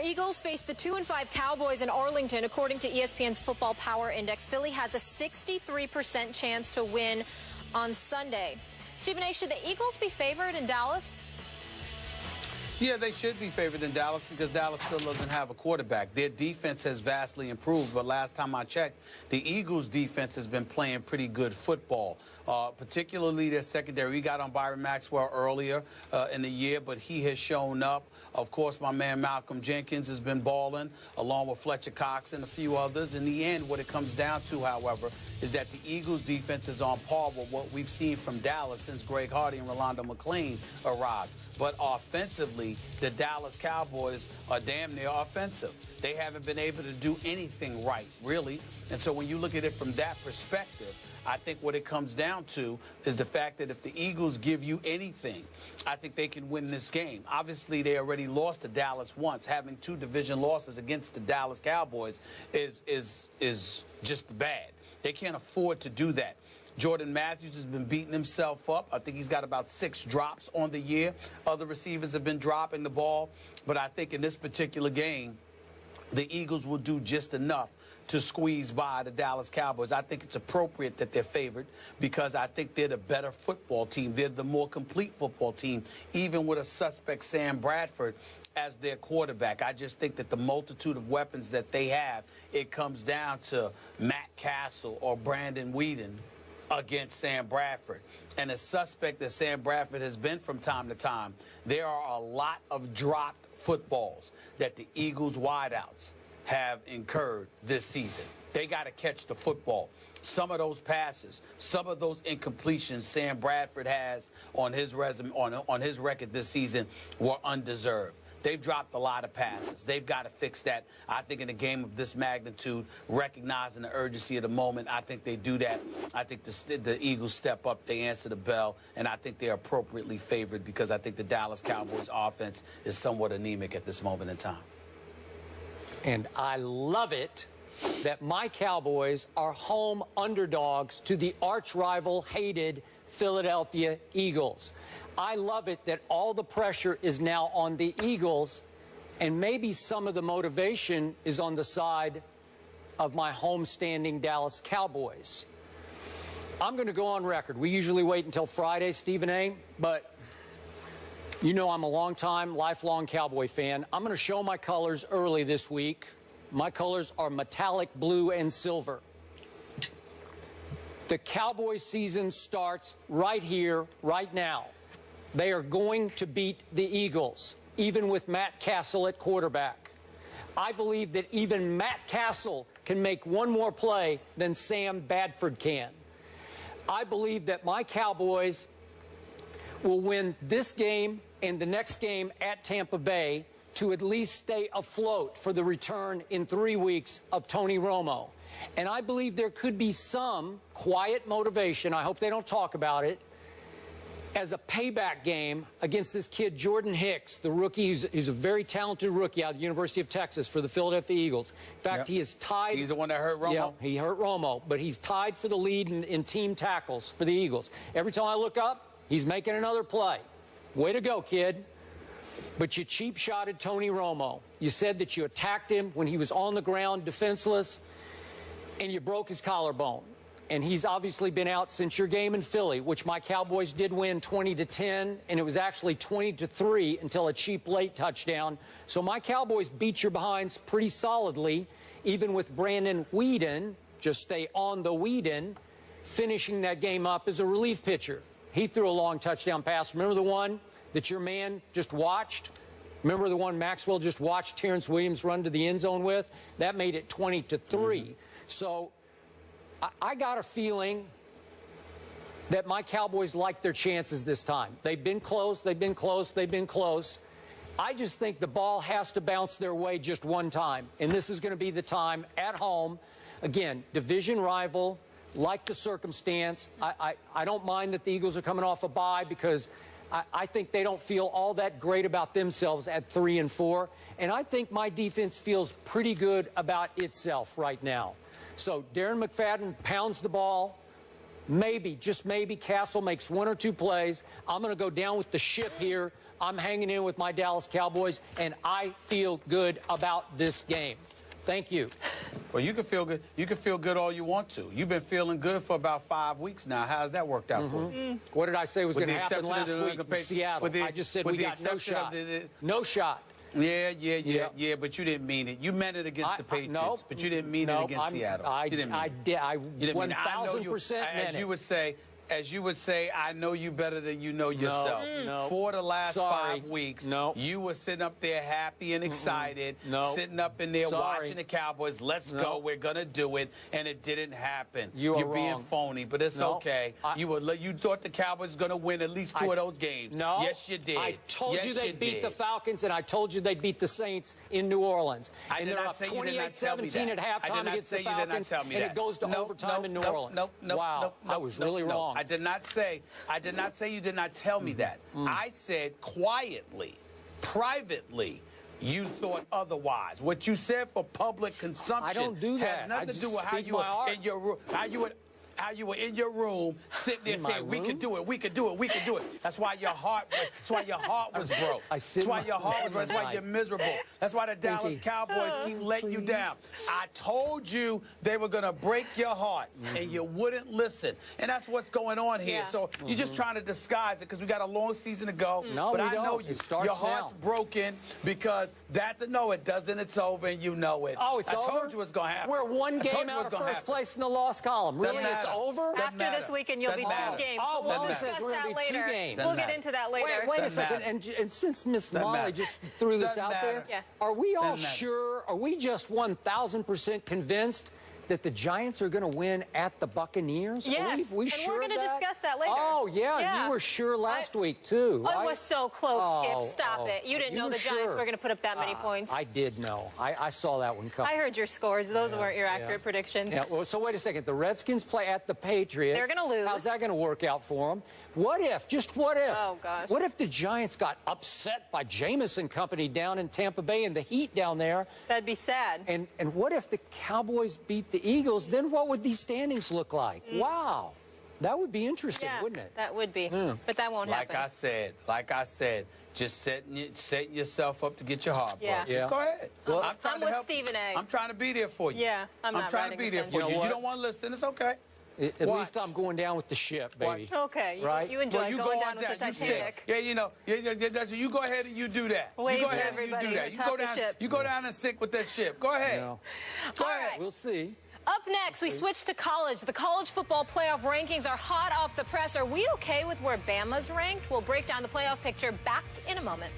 Eagles face the 2-5 Cowboys in Arlington. According to ESPN's Football Power Index, Philly has a 63% chance to win on Sunday. Stephen A., should the Eagles be favored in Dallas? Yeah, they should be favored in Dallas because Dallas still doesn't have a quarterback. Their defense has vastly improved, but last time I checked, the Eagles' defense has been playing pretty good football, particularly their secondary. We got on Byron Maxwell earlier in the year, but he has shown up. Of course, my man Malcolm Jenkins has been balling, along with Fletcher Cox and a few others. In the end, what it comes down to, however, is that the Eagles' defense is on par with what we've seen from Dallas since Greg Hardy and Rolando McClain arrived. But offensively, the Dallas Cowboys are damn near offensive. They haven't been able to do anything right, really. And so when you look at it from that perspective, I think what it comes down to is the fact that if the Eagles give you anything, I think they can win this game. Obviously, they already lost to Dallas once. Having 2 division losses against the Dallas Cowboys is just bad. They can't afford to do that. Jordan Matthews has been beating himself up. I think he's got about 6 drops on the year. Other receivers have been dropping the ball. But I think in this particular game, the Eagles will do just enough to squeeze by the Dallas Cowboys. I think it's appropriate that they're favored because I think they're the better football team. They're the more complete football team, even with a suspect Sam Bradford as their quarterback. I just think that the multitude of weapons that they have, it comes down to Matt Castle or Brandon Weeden against Sam Bradford. And a suspect that Sam Bradford has been from time to time, there are a lot of dropped footballs that the Eagles wideouts have incurred this season. They got to catch the football. Some of those passes, some of those incompletions Sam Bradford has on his resume, on his record this season were undeserved. They've dropped a lot of passes. They've got to fix that. I think in a game of this magnitude, recognizing the urgency of the moment, I think they do that. I think the Eagles step up, they answer the bell, and I think they're appropriately favored because I think the Dallas Cowboys offense is somewhat anemic at this moment in time. And I love it that my Cowboys are home underdogs to the arch-rival hated Philadelphia Eagles. I love it that all the pressure is now on the Eagles, and maybe some of the motivation is on the side of my homestanding Dallas Cowboys. I'm going to go on record. We usually wait until Friday, Stephen A., but you know I'm a long-time, lifelong Cowboy fan. I'm going to show my colors early this week. My colors are metallic blue and silver. The Cowboys season starts right here, right now. They are going to beat the Eagles, even with Matt Castle at quarterback. I believe that even Matt Castle can make one more play than Sam Bradford can. I believe that my Cowboys will win this game and the next game at Tampa Bay to at least stay afloat for the return in 3 weeks of Tony Romo. And I believe there could be some quiet motivation, I hope they don't talk about it, as a payback game against this kid, Jordan Hicks, the rookie. He's a very talented rookie out of the University of Texas for the Philadelphia Eagles. In fact, he is tied. He's the one that hurt Romo. Yeah, he hurt Romo, but he's tied for the lead in team tackles for the Eagles. Every time I look up, he's making another play. Way to go, kid. But you cheap-shotted Tony Romo. You said that you attacked him when he was on the ground, defenseless, and you broke his collarbone. And he's obviously been out since your game in Philly, which my Cowboys did win 20-10, and it was actually 20-3 until a cheap late touchdown. So my Cowboys beat your behinds pretty solidly, even with Brandon Weeden, just stay on the Weeden, finishing that game up as a relief pitcher. He threw a long touchdown pass. Remember the one that your man just watched? Remember the one Maxwell just watched Terrence Williams run to the end zone with? That made it 20-3. So I got a feeling that my Cowboys like their chances this time. They've been close, they've been close, they've been close. I just think the ball has to bounce their way just one time. And this is going to be the time at home. Again, division rival, like the circumstance. I don't mind that the Eagles are coming off a bye because I think they don't feel all that great about themselves at 3-4. And I think my defense feels pretty good about itself right now. So Darren McFadden pounds the ball. Maybe, just maybe, Castle makes 1 or 2 plays. I'm going to go down with the ship here I'm hanging in with my Dallas Cowboys, and I feel good about this game. Thank you. Well, you can feel good. You can feel good all you want to. You've been feeling good for about 5 weeks now. How's that worked out for you? What did I say was going to happen last week in in Seattle? I just said we got no shot. No shot. Yeah, but you didn't mean it. You meant it against the Patriots, no, but you didn't mean it against Seattle. I 1,000% meant it. As you would say, I know you better than you know yourself. No. For the last 5 weeks, you were sitting up there happy and excited, sitting up in there watching the Cowboys. Let's go. We're going to do it. And it didn't happen. You're being phony, but it's okay. You thought the Cowboys were going to win at least 2 of those games. No. Yes, you did. I told you they'd beat the Falcons, and I told you they'd beat the Saints in New Orleans. And they're up 28-17 at halftime against the Falcons, and it goes to overtime in New Orleans. Wow, I was really wrong. I did not say you did not tell me that. I said quietly, privately, you thought otherwise. What you said for public consumption I don't do that. had nothing to do with how you were in your room, how you were in your room sitting there saying, we could do it, we could do it, we could do it. That's why your heart was broke. That's why your heart was broke. That's why you're miserable. That's why the Dallas Cowboys keep letting you down. I told you they were going to break your heart, and you wouldn't listen. And that's what's going on here. So you're just trying to disguise it because we got a long season to go. No, but we I know don't. you. Your heart's broken because no, it doesn't. It's over, and you know it. Oh, it's over? I told you what's going to happen. We're one game out of first place in the loss column. Really? It's over? After this weekend, you'll be 2 games. Oh, we'll discuss that later. 2 games. We'll get into that later. Wait a second. And since Miss Molly just threw this out there, are we all sure, are we just 1,000% convinced that the Giants are going to win at the Buccaneers? Yes, we sure we're going to discuss that later. Oh, yeah, you were sure last week, too. Oh, it was so close, Skip. Stop it. You didn't know the Giants were going to put up that many points. I did know. I saw that one coming. I heard your scores. Those weren't your accurate predictions. Yeah, well, so wait a second. The Redskins play at the Patriots. They're going to lose. How's that going to work out for them? What if, just what if? Oh, gosh. What if the Giants got upset by Jameis Company down in Tampa Bay and the Heat down there? That'd be sad. And what if the Cowboys beat the Eagles? Then what would these standings look like? Wow. That would be interesting, wouldn't it? That would be. But that won't happen. Like I said, just setting yourself up to get your heart broke. Yeah. Just go ahead. Well, I'm with Stephen A. I'm trying to be there for you. Yeah, I'm trying to be there for you. You don't want to listen. It's okay. At least I'm going down with the ship, baby. Okay. Right? You enjoy going down with the Titanic. Yeah, you know. You go ahead and you do that. Wave you go ahead everybody. And you do that. You go down and sink with that ship. Go ahead. Go ahead. We'll see. Up next, we switch to college. The college football playoff rankings are hot off the press. Are we okay with where Bama's ranked? We'll break down the playoff picture back in a moment.